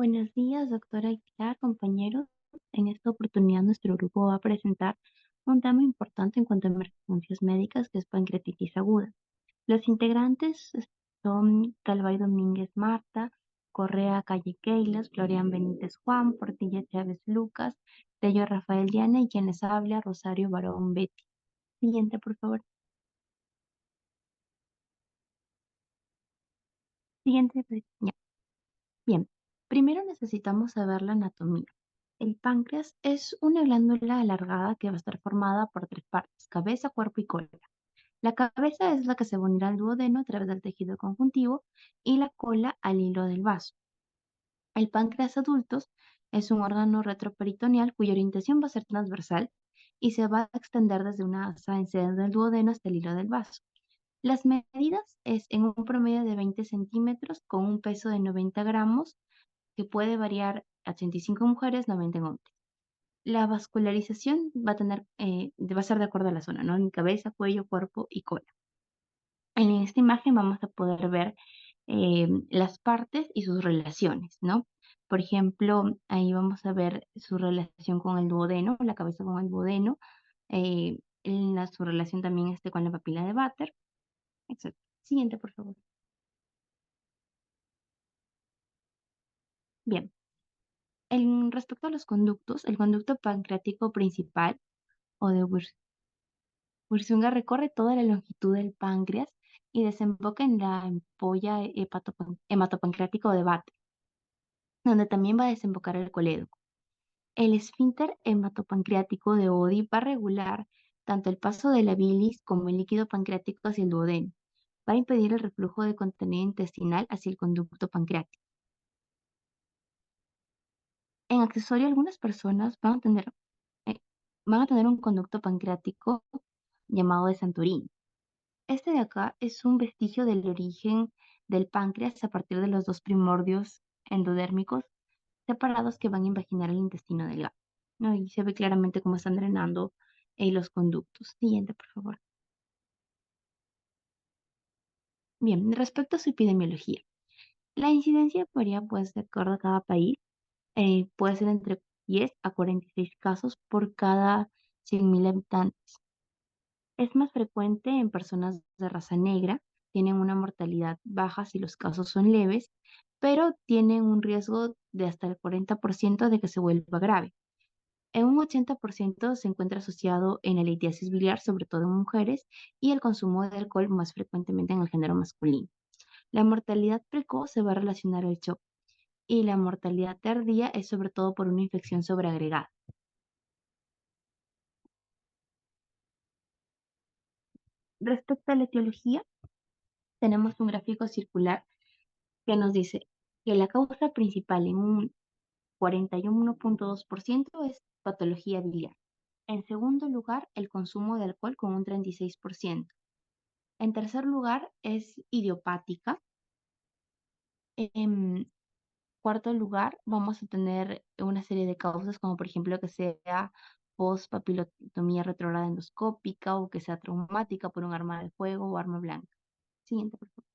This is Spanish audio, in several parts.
Buenos días, doctora Aguilar, compañeros. En esta oportunidad nuestro grupo va a presentar un tema importante en cuanto a emergencias médicas, que es pancreatitis aguda. Los integrantes son Calvay Domínguez Marta, Correa Calle Keilas, Florian Benítez Juan, Portilla Chávez Lucas, Tello Rafael Diana y quien les habla, Rosario Barón Betty. Siguiente, por favor. Siguiente, pues, ya. Bien, primero necesitamos saber la anatomía. El páncreas es una glándula alargada que va a estar formada por tres partes: cabeza, cuerpo y cola. La cabeza es la que se va a unir al duodeno a través del tejido conjuntivo y la cola al hilo del vaso. El páncreas adultos es un órgano retroperitoneal cuya orientación va a ser transversal y se va a extender desde una asa en sede del duodeno hasta el hilo del vaso. Las medidas es en un promedio de 20 centímetros con un peso de 90 gramos que puede variar a 85 mujeres, 90 en hombres. La vascularización va a ser de acuerdo a la zona, ¿no? En cabeza, cuello, cuerpo y cola. En esta imagen vamos a poder ver las partes y sus relaciones, ¿no? Por ejemplo, ahí vamos a ver su relación con el duodeno, la cabeza con el duodeno, su relación también con la papila de Vater, etc. Siguiente, por favor. Bien, respecto a los conductos, el conducto pancreático principal o de Bursuanga recorre toda la longitud del páncreas y desemboca en la ampolla hematopancreático de Vater, donde también va a desembocar el colédoco. El esfínter hematopancreático de Oddi va a regular tanto el paso de la bilis como el líquido pancreático hacia el duodeno. Va a impedir el reflujo de contenido intestinal hacia el conducto pancreático. En accesorio, algunas personas eh, van a tener un conducto pancreático llamado de Santorini. Este de acá es un vestigio del origen del páncreas a partir de los dos primordios endodérmicos separados que van a invaginar el intestino delgado, ¿no? Y se ve claramente cómo están drenando los conductos. Siguiente, por favor. Bien, respecto a su epidemiología. La incidencia varía, pues, de acuerdo a cada país. Puede ser entre 10 a 46 casos por cada 100.000 habitantes. Es más frecuente en personas de raza negra, tienen una mortalidad baja si los casos son leves, pero tienen un riesgo de hasta el 40% de que se vuelva grave. En un 80% se encuentra asociado en la litiasis biliar, sobre todo en mujeres, y el consumo de alcohol más frecuentemente en el género masculino. La mortalidad precoz se va a relacionar al shock y la mortalidad tardía es sobre todo por una infección sobreagregada. Respecto a la etiología, tenemos un gráfico circular que nos dice que la causa principal en un 41.2% es patología biliar. En segundo lugar, el consumo de alcohol con un 36%. En tercer lugar, es idiopática. En cuarto lugar, vamos a tener una serie de causas, como por ejemplo que sea postpapilotomía retrógrada endoscópica o que sea traumática por un arma de fuego o arma blanca. Siguiente, por favor.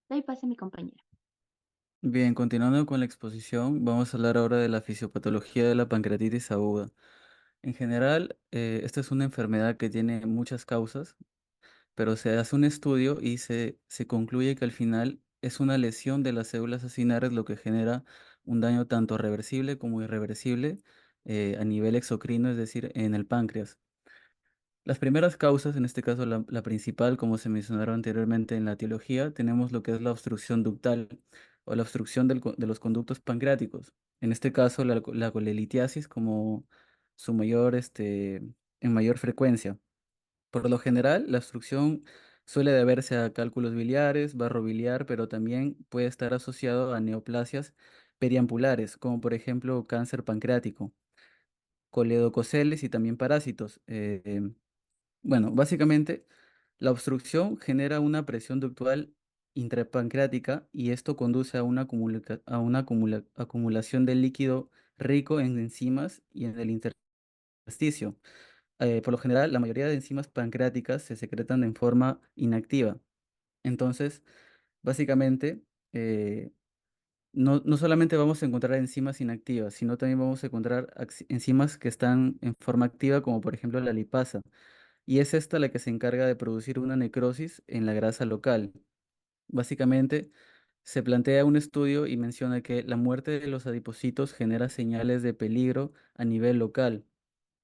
Doy pase a mi compañera. Bien, continuando con la exposición, vamos a hablar ahora de la fisiopatología de la pancreatitis aguda. En general, esta es una enfermedad que tiene muchas causas, pero se hace un estudio y se concluye que al final es una lesión de las células acinares lo que genera un daño tanto reversible como irreversible a nivel exocrino, es decir, en el páncreas. Las primeras causas, en este caso la principal, como se mencionaron anteriormente en la etiología, tenemos lo que es la obstrucción ductal o la obstrucción de los conductos pancreáticos. En este caso, la colelitiasis como su en mayor frecuencia. Por lo general, la obstrucción suele deberse a cálculos biliares, barro biliar, pero también puede estar asociado a neoplasias periampulares, como por ejemplo cáncer pancreático, coledococeles y también parásitos. Bueno, básicamente, la obstrucción genera una presión ductal intrapancreática y esto conduce a una acumulación de líquido rico en enzimas y en el intersticio. por lo general, la mayoría de enzimas pancreáticas se secretan en forma inactiva. Entonces, básicamente, eh, no solamente vamos a encontrar enzimas inactivas, sino también vamos a encontrar enzimas que están en forma activa, como por ejemplo la lipasa. Y es esta la que se encarga de producir una necrosis en la grasa local. Básicamente, se plantea un estudio y menciona que la muerte de los adipocitos genera señales de peligro a nivel local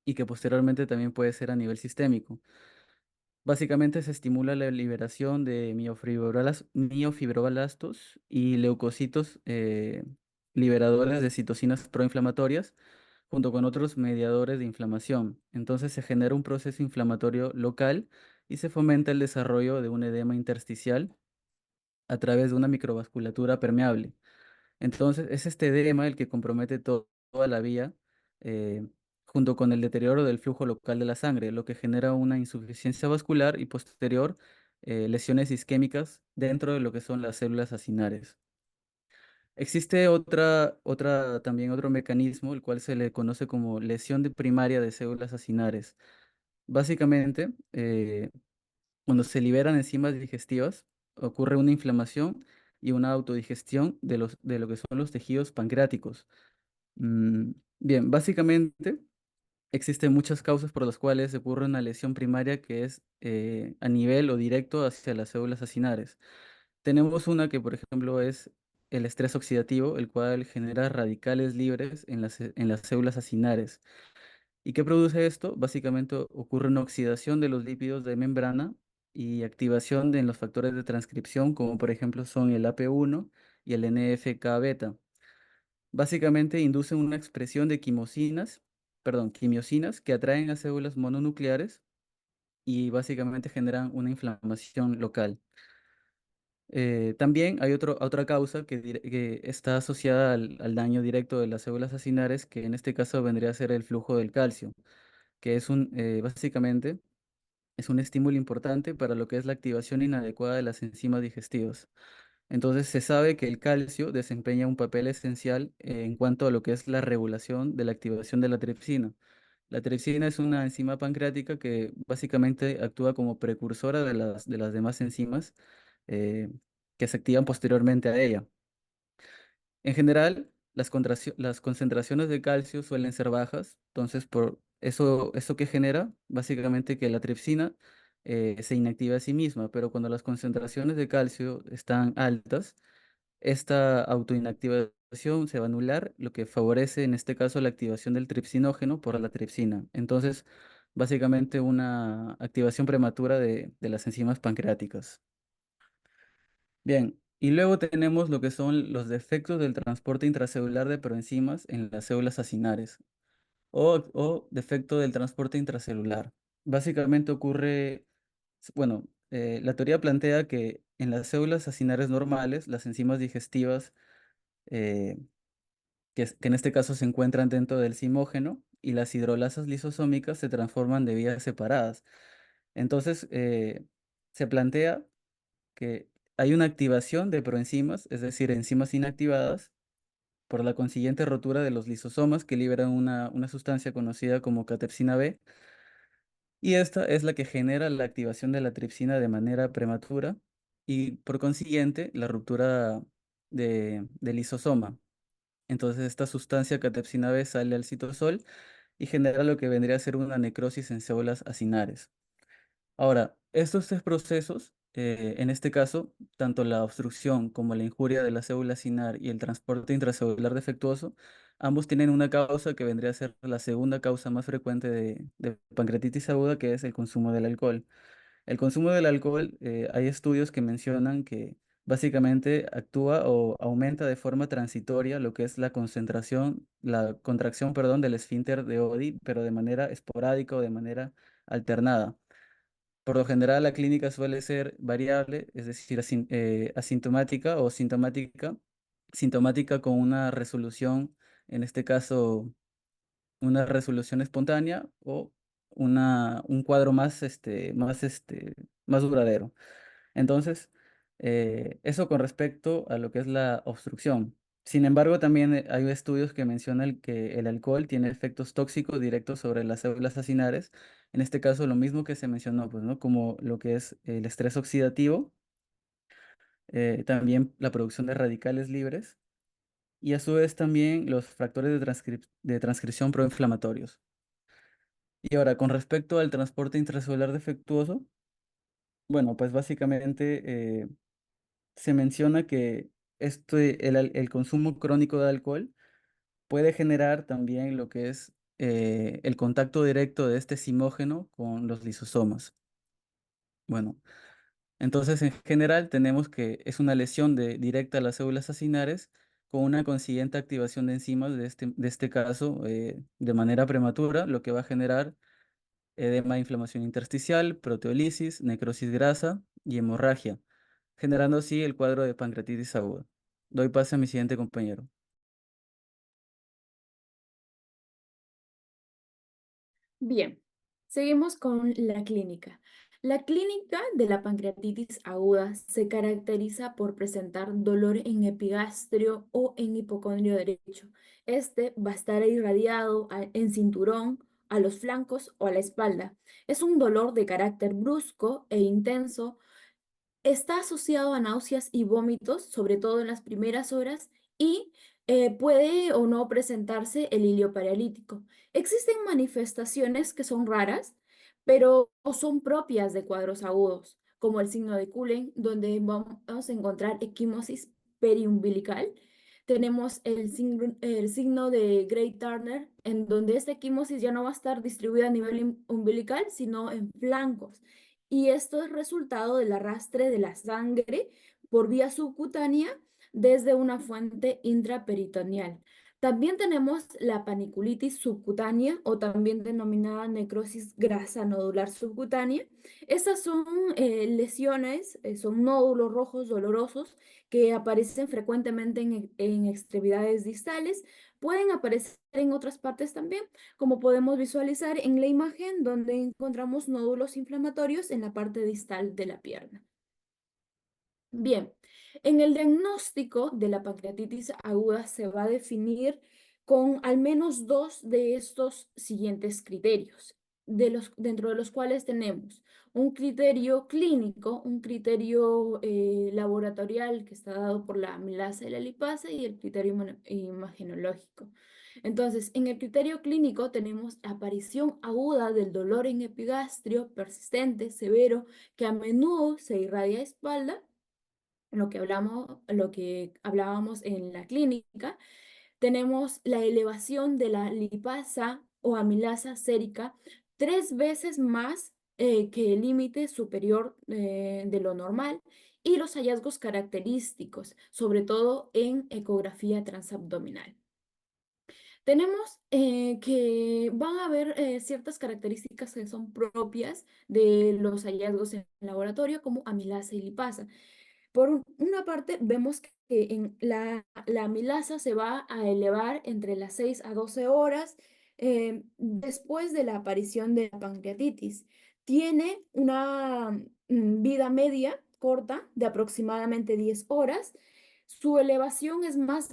y que posteriormente también puede ser a nivel sistémico. Básicamente se estimula la liberación de miofibroblastos y leucocitos liberadores de citocinas proinflamatorias junto con otros mediadores de inflamación. Entonces se genera un proceso inflamatorio local y se fomenta el desarrollo de un edema intersticial a través de una microvasculatura permeable. Entonces, es este edema el que compromete toda la vía, eh, junto con el deterioro del flujo local de la sangre, lo que genera una insuficiencia vascular y posterior lesiones isquémicas dentro de lo que son las células acinares. Existe también otro mecanismo, el cual se le conoce como lesión de primaria de células acinares. Básicamente, cuando se liberan enzimas digestivas, ocurre una inflamación y una autodigestión de lo que son los tejidos pancreáticos. Mm, Bien, básicamente existen muchas causas por las cuales ocurre una lesión primaria que es a nivel o directo hacia las células acinares. Tenemos una que, por ejemplo, es el estrés oxidativo, el cual genera radicales libres en las células acinares. ¿Y qué produce esto? Básicamente ocurre una oxidación de los lípidos de membrana y activación en los factores de transcripción, como por ejemplo son el AP1 y el NFK beta. Básicamente inducen una expresión de quimiosinas que atraen a células mononucleares y básicamente generan una inflamación local. También hay otra causa que está asociada al daño directo de las células acinares, que en este caso vendría a ser el flujo del calcio, que básicamente es un estímulo importante para lo que es la activación inadecuada de las enzimas digestivas. Entonces se sabe que el calcio desempeña un papel esencial en cuanto a lo que es la regulación de la activación de la tripsina. La tripsina es una enzima pancreática que básicamente actúa como precursora de las demás enzimas eh, que se activan posteriormente a ella. En general, las concentraciones de calcio suelen ser bajas, entonces por eso que genera básicamente que la tripsina se inactiva a sí misma, pero cuando las concentraciones de calcio están altas, esta autoinactivación se va a anular, lo que favorece en este caso la activación del tripsinógeno por la tripsina. Entonces, básicamente una activación prematura de las enzimas pancreáticas. Bien, y luego tenemos lo que son los defectos del transporte intracelular de proenzimas en las células acinares o defecto del transporte intracelular. Básicamente bueno, la teoría plantea que en las células acinares normales, las enzimas digestivas, eh, que en este caso se encuentran dentro del zimógeno, y las hidrolasas lisosómicas se transforman de vías separadas. Entonces, se plantea que hay una activación de proenzimas, es decir, enzimas inactivadas, por la consiguiente rotura de los lisosomas que liberan una sustancia conocida como catepsina B, y esta es la que genera la activación de la tripsina de manera prematura y por consiguiente la ruptura del lisosoma. Entonces esta sustancia catepsina B sale al citosol y genera lo que vendría a ser una necrosis en células acinares. Ahora, estos tres procesos, en este caso, tanto la obstrucción como la injuria de la célula cinar y el transporte intracelular defectuoso, ambos tienen una causa que vendría a ser la segunda causa más frecuente de pancreatitis aguda, que es el consumo del alcohol. El consumo del alcohol, hay estudios que mencionan que básicamente actúa o aumenta de forma transitoria lo que es la contracción, perdón, del esfínter de Oddi, pero de manera esporádica o de manera alternada. Por lo general, la clínica suele ser variable, es decir, asintomática o sintomática con una resolución, en este caso, una resolución espontánea o un cuadro más duradero. Entonces, eso con respecto a lo que es la obstrucción. Sin embargo, también hay estudios que mencionan que el alcohol tiene efectos tóxicos directos sobre las células acinares. En este caso, lo mismo que se mencionó, pues, ¿no? Como lo que es el estrés oxidativo, también la producción de radicales libres y a su vez también los factores de transcripción proinflamatorios. Y ahora, con respecto al transporte intracelular defectuoso, bueno, pues básicamente se menciona que el consumo crónico de alcohol puede generar también lo que es el contacto directo de este simógeno con los lisosomas. Bueno, entonces en general tenemos que es una lesión directa a las células acinares con una consiguiente activación de enzimas de este caso de manera prematura, lo que va a generar edema de inflamación intersticial, proteólisis, necrosis grasa y hemorragia, generando así el cuadro de pancreatitis aguda. Doy pase a mi siguiente compañero. Bien, seguimos con la clínica. La clínica de la pancreatitis aguda se caracteriza por presentar dolor en epigastrio o en hipocondrio derecho. Este va a estar irradiado en cinturón, a los flancos o a la espalda. Es un dolor de carácter brusco e intenso. Está asociado a náuseas y vómitos, sobre todo en las primeras horas, y puede o no presentarse el ilio paralítico. Existen manifestaciones que son raras, pero son propias de cuadros agudos, como el signo de Cullen, donde vamos a encontrar equimosis periumbilical. Tenemos el signo de Gray-Turner, en donde esta equimosis ya no va a estar distribuida a nivel umbilical, sino en flancos, y esto es resultado del arrastre de la sangre por vía subcutánea desde una fuente intraperitoneal. También tenemos la paniculitis subcutánea o también denominada necrosis grasa nodular subcutánea. Estas son lesiones, son nódulos rojos dolorosos que aparecen frecuentemente en extremidades distales. Pueden aparecer en otras partes también, como podemos visualizar en la imagen donde encontramos nódulos inflamatorios en la parte distal de la pierna. Bien, en el diagnóstico de la pancreatitis aguda se va a definir con al menos dos de estos siguientes criterios, dentro de los cuales tenemos un criterio clínico, un criterio laboratorial que está dado por la amilasa y la lipasa y el criterio imagenológico. Entonces, en el criterio clínico tenemos aparición aguda del dolor en epigastrio persistente, severo, que a menudo se irradia a espalda, lo que hablábamos en la clínica. Tenemos la elevación de la lipasa o amilasa sérica 3 veces más que el límite superior de lo normal, y los hallazgos característicos, sobre todo en ecografía transabdominal. Tenemos que van a haber ciertas características que son propias de los hallazgos en laboratorio, como amilasa y lipasa. Una parte, vemos que en la amilasa se va a elevar entre las 6 a 12 horas después de la aparición de la pancreatitis. Tiene una vida media corta de aproximadamente 10 horas. Su elevación es más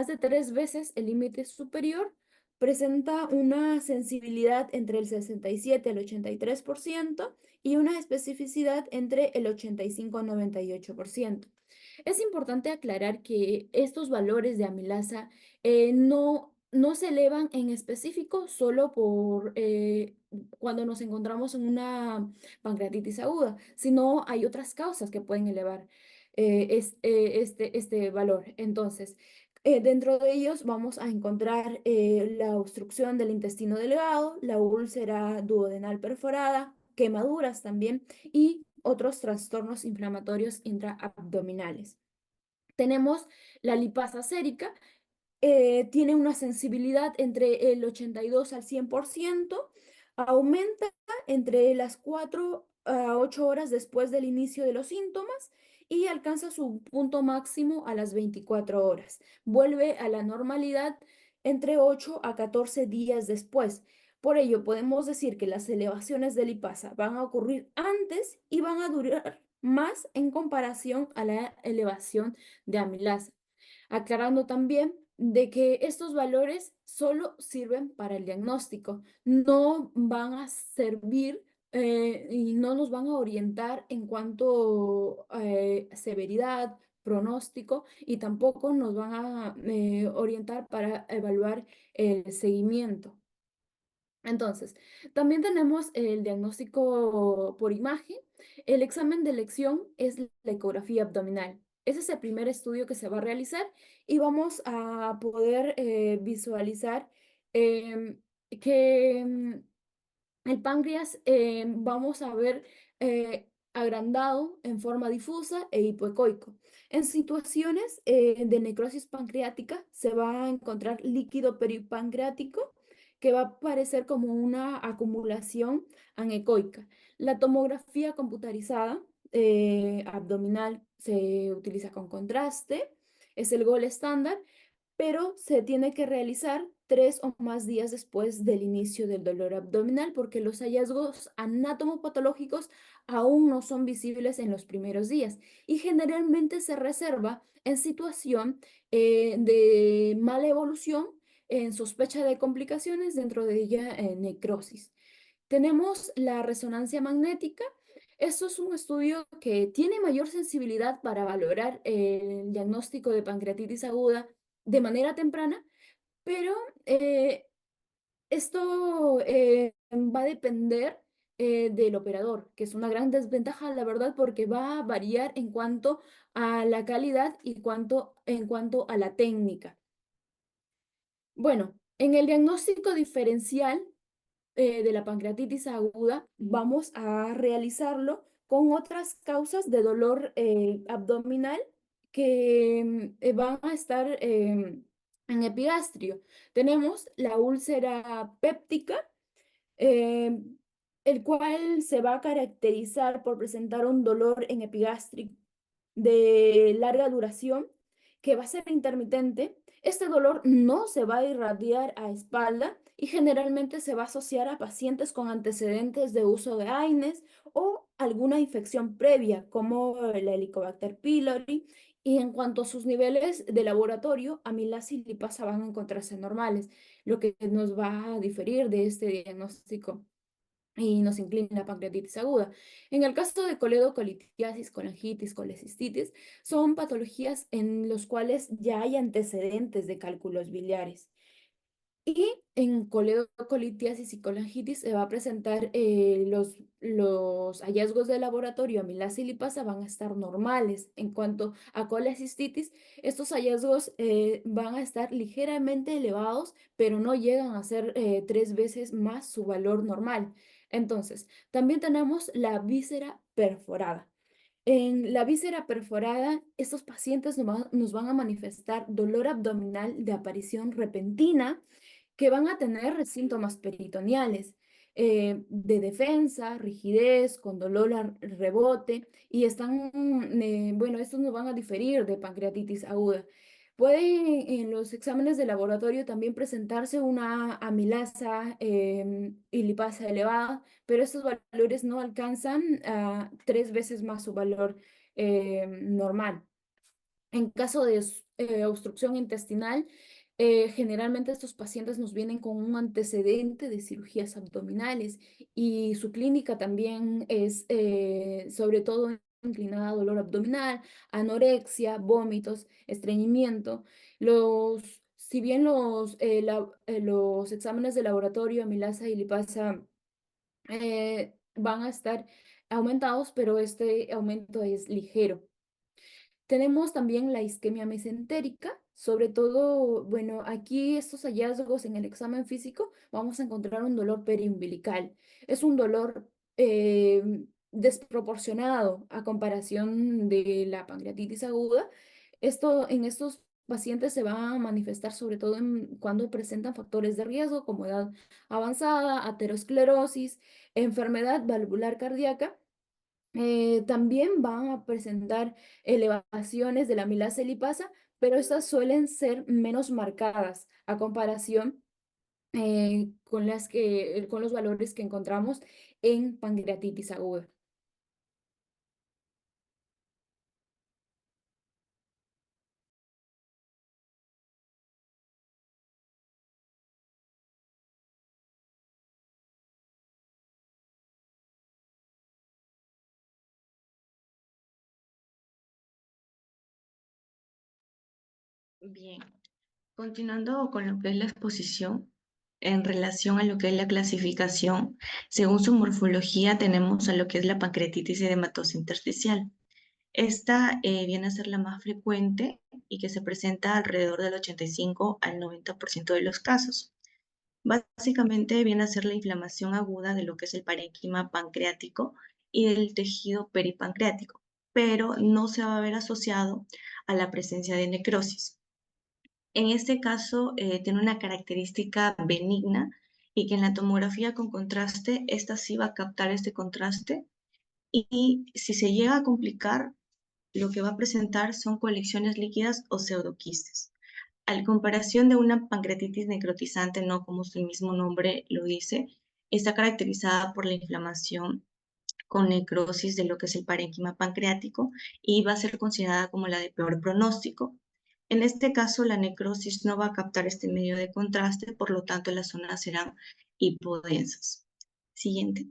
de 3 veces el límite superior. Presenta una sensibilidad entre el 67 al 83% y una especificidad entre el 85 y 98%. Es importante aclarar que estos valores de amilasa no se elevan en específico solo por cuando nos encontramos en una pancreatitis aguda, sino hay otras causas que pueden elevar este valor. Entonces, dentro de ellos vamos a encontrar la obstrucción del intestino delgado, la úlcera duodenal perforada, quemaduras también y otros trastornos inflamatorios intraabdominales. Tenemos la lipasa sérica, tiene una sensibilidad entre el 82 al 100%, aumenta entre las 4 a 8 horas después del inicio de los síntomas y alcanza su punto máximo a las 24 horas. Vuelve a la normalidad entre 8 a 14 días después. Por ello, podemos decir que las elevaciones de lipasa van a ocurrir antes y van a durar más en comparación a la elevación de amilasa. aclarando también de que estos valores solo sirven para el diagnóstico, no van a servir y no nos van a orientar en cuanto a severidad, pronóstico y tampoco nos van a orientar para evaluar el seguimiento. Entonces, también tenemos el diagnóstico por imagen. El examen de elección es la ecografía abdominal. Ese es el primer estudio que se va a realizar y vamos a poder visualizar em, que el páncreas vamos a ver agrandado en forma difusa e hipoecoico. En situaciones de necrosis pancreática se va a encontrar líquido peripancreático que va a aparecer como una acumulación anecoica. La tomografía computarizada abdominal se utiliza con contraste, es el gol estándar, pero se tiene que realizar 3 o más días después del inicio del dolor abdominal porque los hallazgos anatomopatológicos aún no son visibles en los primeros días y generalmente se reserva en situación de mala evolución, en sospecha de complicaciones, dentro de ella necrosis. Tenemos la resonancia magnética. Esto es un estudio que tiene mayor sensibilidad para valorar el diagnóstico de pancreatitis aguda de manera temprana, pero eh, esto va a depender del operador, que es una gran desventaja, la verdad, porque va a variar en cuanto a la calidad y en cuanto a la técnica. Bueno, en el diagnóstico diferencial de la pancreatitis aguda, vamos a realizarlo con otras causas de dolor abdominal que van a estar en epigastrio. Tenemos la úlcera péptica, eh, el cual se va a caracterizar por presentar un dolor en epigástrico de larga duración, que va a ser intermitente. Este dolor no se va a irradiar a espalda y generalmente se va a asociar a pacientes con antecedentes de uso de AINES o alguna infección previa, como la Helicobacter pylori. Y en cuanto a sus niveles de laboratorio, amilasa y lipasa van a encontrarse normales, lo que nos va a diferir de este diagnóstico y nos inclina a pancreatitis aguda. En el caso de coledocolitiasis, colangitis, colecistitis, son patologías en los cuales ya hay antecedentes de cálculos biliares. Y en coledocolitiasis y colangitis se va a presentar los hallazgos de laboratorio amilasa y lipasa van a estar normales. En cuanto a colecistitis, estos hallazgos van a estar ligeramente elevados, pero no llegan a ser 3 veces más su valor normal. Entonces, también tenemos la víscera perforada. En la víscera perforada, estos pacientes nos van a manifestar dolor abdominal de aparición repentina, que van a tener síntomas peritoneales de defensa, rigidez, con dolor al rebote, y bueno, estos no van a diferir de pancreatitis aguda. Puede en los exámenes de laboratorio también presentarse una amilasa y lipasa elevada, pero estos valores no alcanzan a 3 veces más su valor normal. En caso de obstrucción intestinal, generalmente estos pacientes nos vienen con un antecedente de cirugías abdominales y su clínica también es sobre todo inclinada a dolor abdominal, anorexia, vómitos, estreñimiento. Si bien los exámenes de laboratorio, amilasa y lipasa van a estar aumentados, pero este aumento es ligero. Tenemos también la isquemia mesentérica, sobre todo, bueno, aquí estos hallazgos en el examen físico vamos a encontrar un dolor periumbilical. Es un dolor desproporcionado a comparación de la pancreatitis aguda. Esto en estos pacientes se va a manifestar sobre todo cuando presentan factores de riesgo como edad avanzada, aterosclerosis, enfermedad valvular cardíaca. También van a presentar elevaciones de la amilasa y lipasa, pero estas suelen ser menos marcadas a comparación con los valores que encontramos en pancreatitis aguda. Bien, continuando con lo que es la exposición, en relación a lo que es la clasificación, según su morfología tenemos a lo que es la pancreatitis edematosa intersticial. Esta viene a ser la más frecuente y que se presenta alrededor del 85 al 90% de los casos. Básicamente viene a ser la inflamación aguda de lo que es el parénquima pancreático y del tejido peripancreático, pero no se va a ver asociado a la presencia de necrosis. En este caso, tiene una característica benigna y que en la tomografía con contraste, esta sí va a captar este contraste y si se llega a complicar, lo que va a presentar son colecciones líquidas o pseudoquistes. Al comparación de una pancreatitis necrotizante, no como su mismo nombre lo dice, está caracterizada por la inflamación con necrosis de lo que es el parénquima pancreático y va a ser considerada como la de peor pronóstico. En este caso, la necrosis no va a captar este medio de contraste, por lo tanto, las zonas serán hipodensas. Siguiente.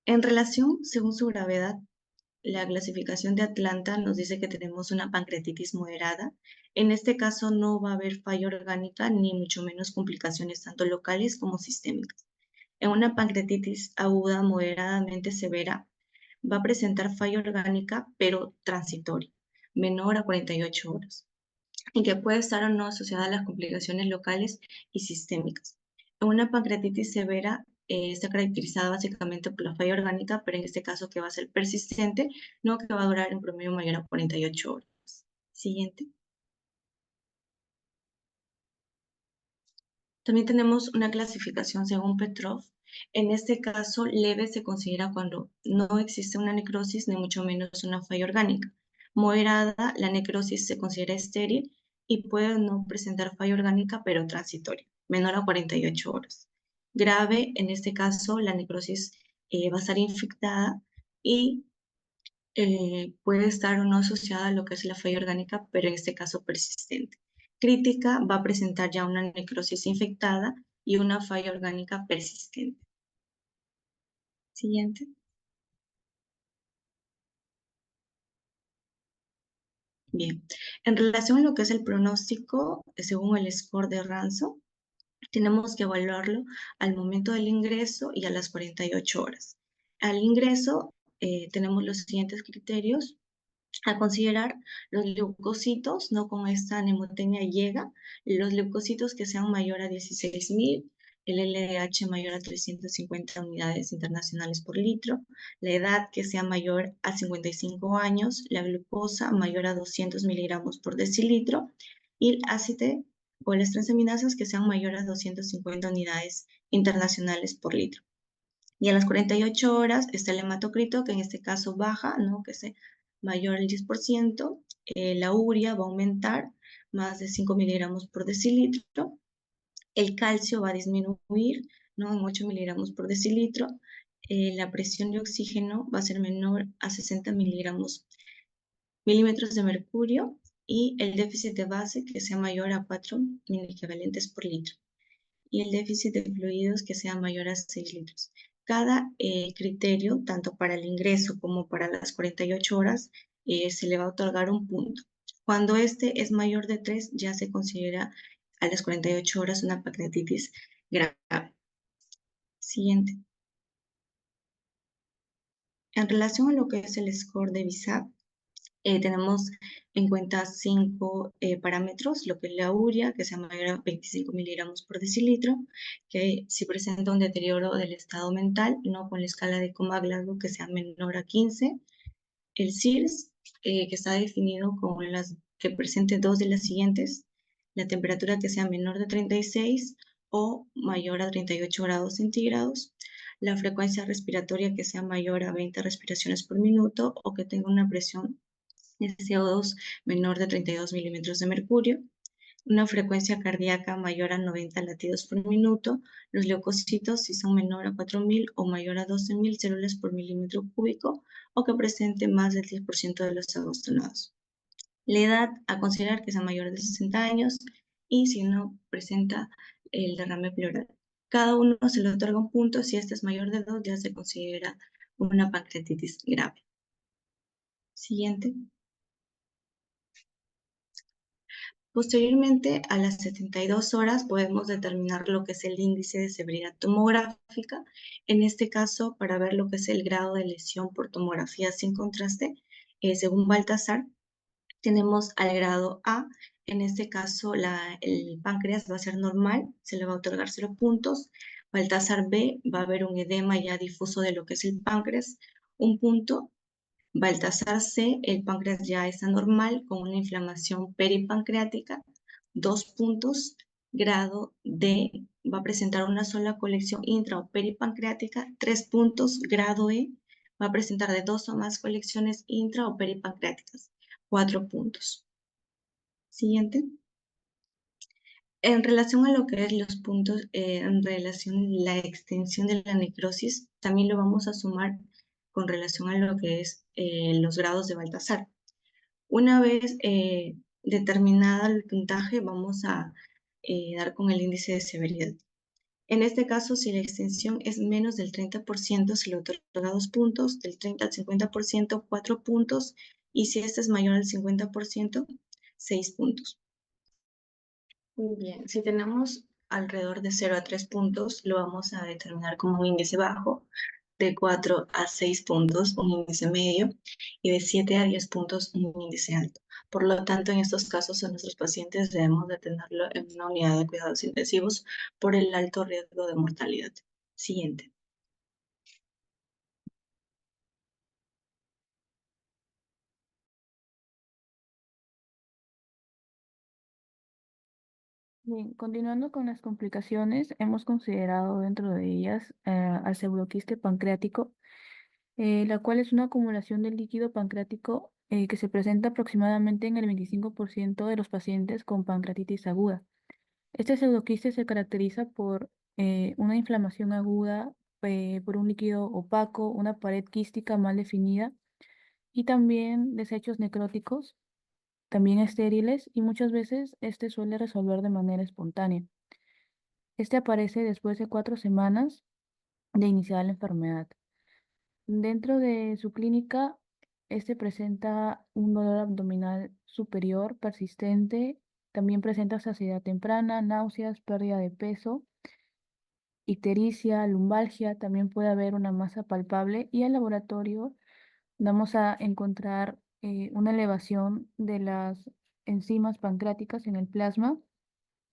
En relación, según su gravedad, la clasificación de Atlanta nos dice que tenemos una pancreatitis moderada. En este caso no va a haber falla orgánica ni mucho menos complicaciones tanto locales como sistémicas. En una pancreatitis aguda moderadamente severa va a presentar falla orgánica pero transitoria, menor a 48 horas y que puede estar o no asociada a las complicaciones locales y sistémicas. En una pancreatitis severa está caracterizada básicamente por la falla orgánica, pero en este caso que va a ser persistente, no que va a durar en promedio mayor a 48 horas. Siguiente. También tenemos una clasificación según Petrov. En este caso, leve se considera cuando no existe una necrosis ni mucho menos una falla orgánica. Moderada, la necrosis se considera estéril y puede no presentar falla orgánica, pero transitoria, menor a 48 horas. Grave, en este caso, la necrosis va a estar infectada y puede estar o no asociada a lo que es la falla orgánica, pero en este caso persistente. Crítica va a presentar ya una necrosis infectada y una falla orgánica persistente. Siguiente. Bien. En relación a lo que es el pronóstico, según el score de Ransom, tenemos que evaluarlo al momento del ingreso y a las 48 horas. Al ingreso, tenemos los siguientes criterios a considerar: los leucocitos, no con esta nemotecnia llega, los leucocitos que sean mayor a 16.000, el LDH mayor a 350 unidades internacionales por litro, la edad que sea mayor a 55 años, la glucosa mayor a 200 miligramos por decilitro y el ACT o las transaminasas que sean mayor a 250 unidades internacionales por litro. Y a las 48 horas está el hematocrito, que en este caso baja, ¿no? Que es mayor al 10%. La urea va a aumentar más de 5 miligramos por decilitro. El calcio va a disminuir, ¿no? En 8 miligramos por decilitro. La presión de oxígeno va a ser menor a 60 milímetros de mercurio y el déficit de base que sea mayor a 4 miliequivalentes por litro y el déficit de fluidos que sea mayor a 6 litros. Cada criterio, tanto para el ingreso como para las 48 horas, se le va a otorgar un punto. Cuando este es mayor de 3, ya se considera a las 48 horas una pancreatitis grave. Siguiente. En relación a lo que es el score de VISAP, tenemos en cuenta 5 parámetros: lo que es la urea, que sea mayor a 25 miligramos por decilitro, que si presenta un deterioro del estado mental, no con la escala de Coma-Glasgow que sea menor a 15, el SIRS, que está definido con las que presente dos de las siguientes: la temperatura que sea menor de 36 o mayor a 38 grados centígrados, la frecuencia respiratoria que sea mayor a 20 respiraciones por minuto o que tenga una presión de CO2 menor de 32 milímetros de mercurio, una frecuencia cardíaca mayor a 90 latidos por minuto, los leucocitos si son menor a 4.000 o mayor a 12.000 células por milímetro cúbico o que presente más del 10% de los agostonados. La edad a considerar que sea mayor de 60 años y si no presenta el derrame pleural. Cada uno se le otorga un punto. Si este es mayor de 2, ya se considera una pancreatitis grave. Siguiente. Posteriormente, a las 72 horas podemos determinar lo que es el índice de severidad tomográfica. En este caso, para ver lo que es el grado de lesión por tomografía sin contraste, según Baltasar, tenemos al grado A. En este caso, el páncreas va a ser normal, se le va a otorgar 0 puntos. Baltasar B, va a haber un edema ya difuso de lo que es el páncreas, 1 punto. Baltasar C, el páncreas ya está normal con una inflamación peripancreática, 2 puntos. Grado D, va a presentar una sola colección intra o peripancreática, 3 puntos. Grado E, va a presentar de 2 o más colecciones intra o peripancreáticas, 4 puntos. Siguiente. En relación a lo que es los puntos, en relación a la extensión de la necrosis, también lo vamos a sumar con relación a lo que es los grados de Baltasar. Una vez determinado el puntaje, vamos a dar con el índice de severidad. En este caso, si la extensión es menos del 30%, se le otorga 2 puntos, del 30 al 50%, 4 puntos, y si este es mayor al 50%, 6 puntos. Muy bien, si tenemos alrededor de 0 a 3 puntos, lo vamos a determinar como un índice bajo, de 4 a 6 puntos, un índice medio, y de 7 a 10 puntos, un índice alto. Por lo tanto, en estos casos a nuestros pacientes debemos de tenerlo en una unidad de cuidados intensivos por el alto riesgo de mortalidad. Siguiente. Bien, continuando con las complicaciones, hemos considerado dentro de ellas al pseudoquiste pancreático, la cual es una acumulación de líquido pancreático que se presenta aproximadamente en el 25% de los pacientes con pancreatitis aguda. Este pseudoquiste se caracteriza por una inflamación aguda, por un líquido opaco, una pared quística mal definida y también desechos necróticos, también estériles, y muchas veces este suele resolver de manera espontánea. Este aparece después de 4 semanas de iniciada la enfermedad. Dentro de su clínica, este presenta un dolor abdominal superior persistente, también presenta saciedad temprana, náuseas, pérdida de peso, ictericia, lumbalgia, también puede haber una masa palpable y en laboratorio vamos a encontrar una elevación de las enzimas pancreáticas en el plasma,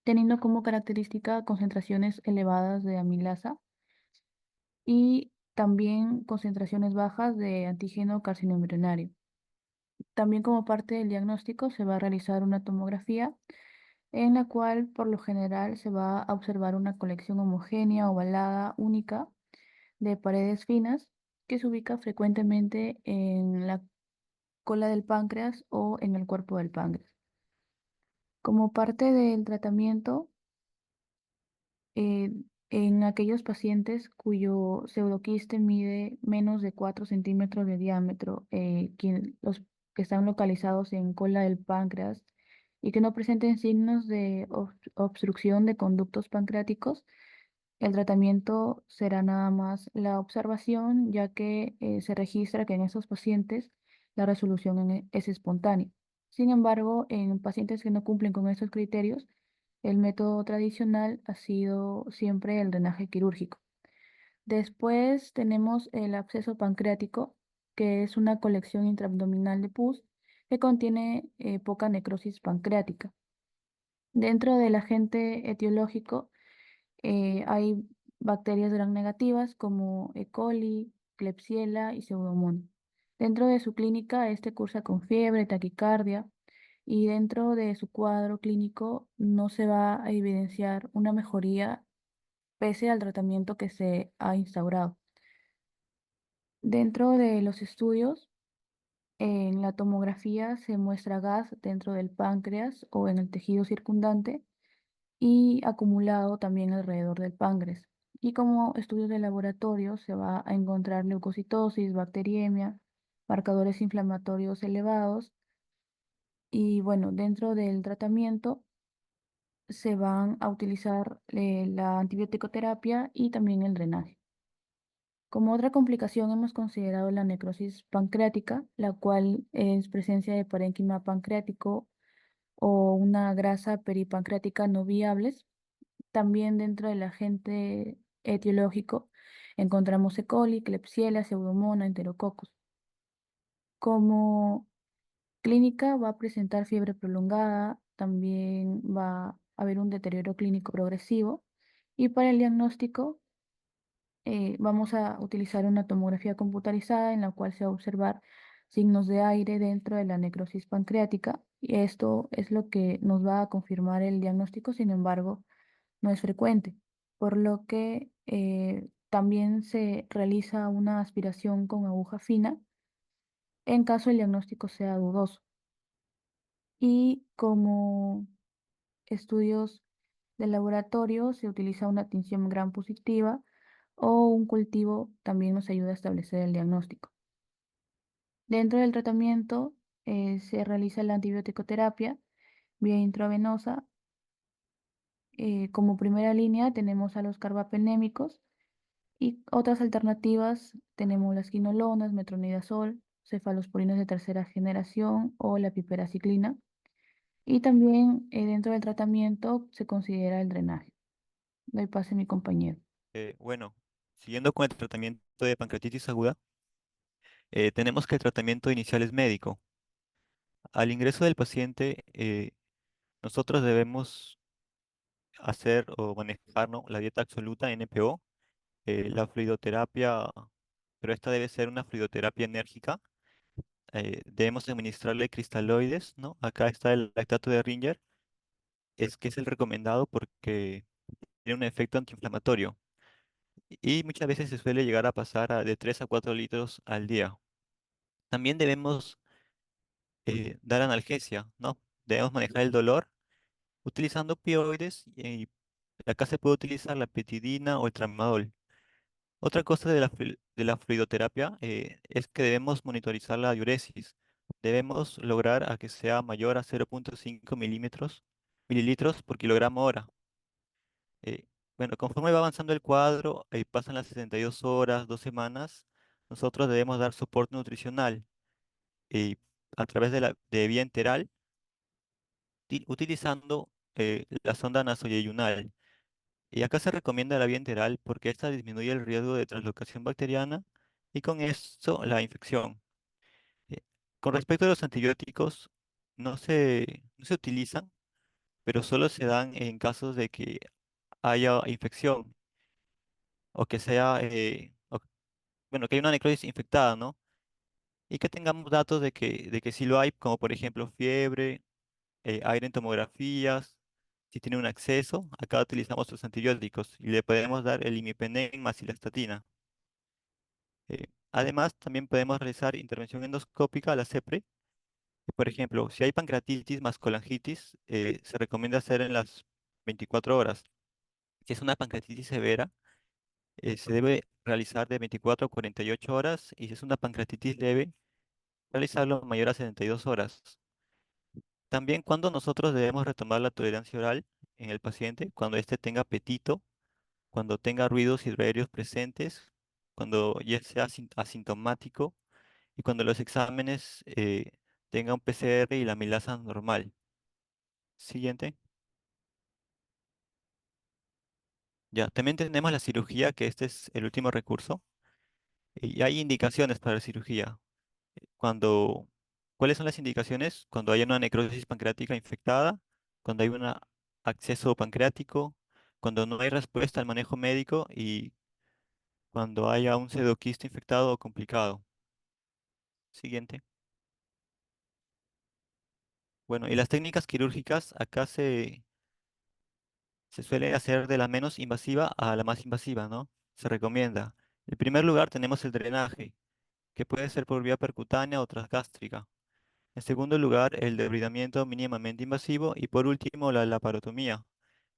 teniendo como característica concentraciones elevadas de amilasa y también concentraciones bajas de antígeno carcinoembrionario. También como parte del diagnóstico se va a realizar una tomografía en la cual por lo general se va a observar una colección homogénea, ovalada, única, de paredes finas que se ubica frecuentemente en la cola del páncreas o en el cuerpo del páncreas. Como parte del tratamiento, eh, en aquellos pacientes cuyo pseudoquiste mide menos de 4 centímetros de diámetro, los que están localizados en cola del páncreas y que no presenten signos de obstrucción de conductos pancreáticos, el tratamiento será nada más la observación, ya que se registra que en esos pacientes la resolución es espontánea. Sin embargo, en pacientes que no cumplen con estos criterios, el método tradicional ha sido siempre el drenaje quirúrgico. Después tenemos el absceso pancreático, que es una colección intraabdominal de pus que contiene poca necrosis pancreática. Dentro del agente etiológico hay bacterias gram negativas como E. coli, Klebsiella y Pseudomonas. Dentro de su clínica, este cursa con fiebre, taquicardia, y dentro de su cuadro clínico no se va a evidenciar una mejoría pese al tratamiento que se ha instaurado. Dentro de los estudios, en la tomografía se muestra gas dentro del páncreas o en el tejido circundante y acumulado también alrededor del páncreas. Y como estudios de laboratorio se va a encontrar leucocitosis, bacteriemia, marcadores inflamatorios elevados y bueno, dentro del tratamiento se van a utilizar la antibiótico-terapia y también el drenaje. Como otra complicación hemos considerado la necrosis pancreática, la cual es presencia de parénquima pancreático o una grasa peripancreática no viables. También dentro del agente etiológico encontramos E. coli, Klebsiella, Pseudomonas, Enterococcus. Como clínica va a presentar fiebre prolongada, también va a haber un deterioro clínico progresivo y para el diagnóstico vamos a utilizar una tomografía computarizada en la cual se va a observar signos de aire dentro de la necrosis pancreática y esto es lo que nos va a confirmar el diagnóstico, sin embargo, no es frecuente, por lo que también se realiza una aspiración con aguja fina en caso el diagnóstico sea dudoso. Y como estudios de laboratorio se utiliza una tinción gram positiva o un cultivo también nos ayuda a establecer el diagnóstico. Dentro del tratamiento se realiza la antibiótico-terapia vía intravenosa. Como primera línea tenemos a los carbapenémicos y otras alternativas tenemos las quinolonas, metronidazol, cefalosporinos de tercera generación o la piperaciclina. Y también dentro del tratamiento se considera el drenaje. Doy pase a mi compañero. Bueno, siguiendo con el tratamiento de pancreatitis aguda, tenemos que el tratamiento inicial es médico. Al ingreso del paciente, nosotros debemos hacer o manejar, ¿no?, la dieta absoluta NPO, la fluidoterapia, pero esta debe ser una fluidoterapia enérgica. Debemos administrarle cristaloides, ¿no? Acá está el lactato de Ringer, es que es el recomendado porque tiene un efecto antiinflamatorio y muchas veces se suele llegar a pasar de 3 a 4 litros al día. También debemos dar analgesia, ¿no? Debemos manejar el dolor utilizando opioides y acá se puede utilizar la petidina o el tramadol. Otra cosa de de la fluidoterapia es que debemos monitorizar la diuresis. Debemos lograr a que sea mayor a 0,5 mililitros por kilogramo hora. Eh, bueno, conforme va avanzando el cuadro, pasan las 62 horas, 2 semanas, nosotros debemos dar soporte nutricional y a través de vía enteral, utilizando la sonda nasoyeyunal. Y acá se recomienda la vía enteral porque esta disminuye el riesgo de translocación bacteriana y con esto la infección. Eh, con respecto a los antibióticos, no se utilizan, pero solo se dan en casos de que haya infección o que sea, bueno, que hay una necrosis infectada, ¿no? Y que tengamos datos de que sí lo hay, como por ejemplo fiebre, aire en tomografías, si tiene un acceso, acá utilizamos los antibióticos y le podemos dar el imipenem más cilastatina. Además, también podemos realizar intervención endoscópica, la CEPRE. Por ejemplo, si hay pancreatitis más colangitis, se recomienda hacer en las 24 horas. Si es una pancreatitis severa, se debe realizar de 24 a 48 horas y si es una pancreatitis leve, realizarlo mayor a 72 horas. También cuando nosotros debemos retomar la tolerancia oral en el paciente, cuando éste tenga apetito, cuando tenga ruidos hidroaéreos presentes, cuando ya sea asintomático y cuando los exámenes tengan un PCR y la amilasa normal. Siguiente. Ya, también tenemos la cirugía, que este es el último recurso. Y hay indicaciones para la cirugía. Cuando, ¿cuáles son las indicaciones? Cuando hay una necrosis pancreática infectada, cuando hay un acceso pancreático, cuando no hay respuesta al manejo médico y cuando haya un pseudoquisto infectado o complicado. Siguiente. Bueno, y las técnicas quirúrgicas acá se suele hacer de la menos invasiva a la más invasiva, ¿no? Se recomienda. En primer lugar tenemos el drenaje, que puede ser por vía percutánea o transgástrica. En segundo lugar, el debridamiento mínimamente invasivo y por último la laparotomía,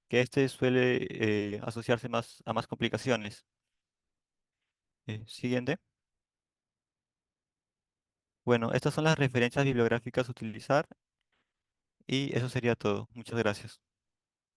que este suele asociarse más a más complicaciones. Siguiente. Bueno, estas son las referencias bibliográficas a utilizar y eso sería todo. Muchas gracias.